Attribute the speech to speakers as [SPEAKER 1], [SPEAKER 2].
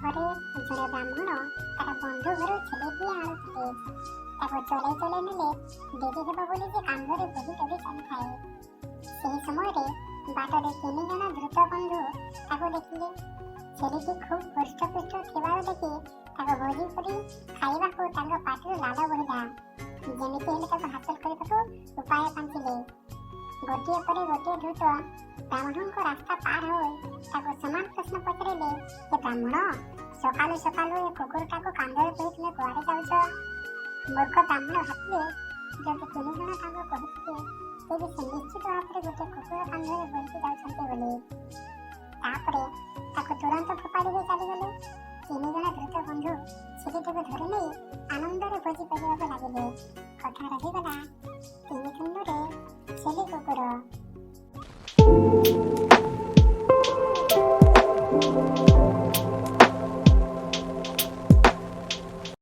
[SPEAKER 1] ଥରେ ଜଣେ ବ୍ରାହ୍ମଣ ତାର ବନ୍ଧୁ ଘରୁ ଛେଳିଟିଏ ଆଣୁଥିଲେ। ତାକୁ ଚଲେଇ ଚଲେଇ ନେଲେ ଡେରି ହେବ ବୋଲି ସେ କାନ୍ଧରେ ବୋହି ବୋହି ଚାଲିଥାଏ। ସେହି ସମୟରେ ବାଟରେ 3 ଜଣ ଦ୍ରୁତ ବନ୍ଧୁ ତାକୁ ଦେଖିଲେ। ଛେଳିଟି ଖୁବ୍ ହୃଷ୍ଟପୃଷ୍ଟ ଥିବାର ଦେଖି ତାକୁ ଭୋଜି କରି ଖାଇବାକୁ ତାଙ୍କ ପାଟିରୁ ଲାଳ ବୋହିଲା। ଯେମିତି ହେଲେ ତାକୁ ହାସଲ କରିବାକୁ ଉପାୟ ପାଞ୍ଚିଲେ। ଗୋଟିଏ ପରେ ଗୋଟିଏ ଦ୍ରୁତ ବ୍ରାହ୍ମଣଙ୍କ ରାସ୍ତା ପାର ହୋଇ ତାକୁ ସମାନ ପ୍ରଶ୍ନ ପଚାରିଲେ, ହେ ବ୍ରାହ୍ମଣ, ସକାଳୁ ସକାଳୁ ଏ କୁକୁରଟାକୁ କାନ୍ଧରେ ବୋହି ତୁମେ କୁଆଡ଼େ ଯାଉଛ? ମୂର୍ଖ ବ୍ରାହ୍ମଣ ଭାବିଲେ, ଯଦି 3 ଜଣ ତାଙ୍କୁ କହିଥିଲେ ତେବେ ସେ ନିଶ୍ଚିତ ଭାବରେ ଗୋଟିଏ କୁକୁର କାନ୍ଧରେ ବୋହିକି ଯାଉଛନ୍ତି ବୋଲି। ତାପରେ ତାକୁ ତୁରନ୍ତ ଫୋପାଡ଼ି ଦେଇ ଚାଲିଗଲେ। 3 ଜଣ ଦ୍ରୁତ ବନ୍ଧୁ ଛେଳିଟିକୁ ଧରି ନେଇ ଆନନ୍ଦରେ ଭୋଜି କରିବାକୁ ଲାଗିଲେ। କଥା ରହିଗଲା 3 ଖଣ୍ଡରେ ଛେଳି କୁକୁର।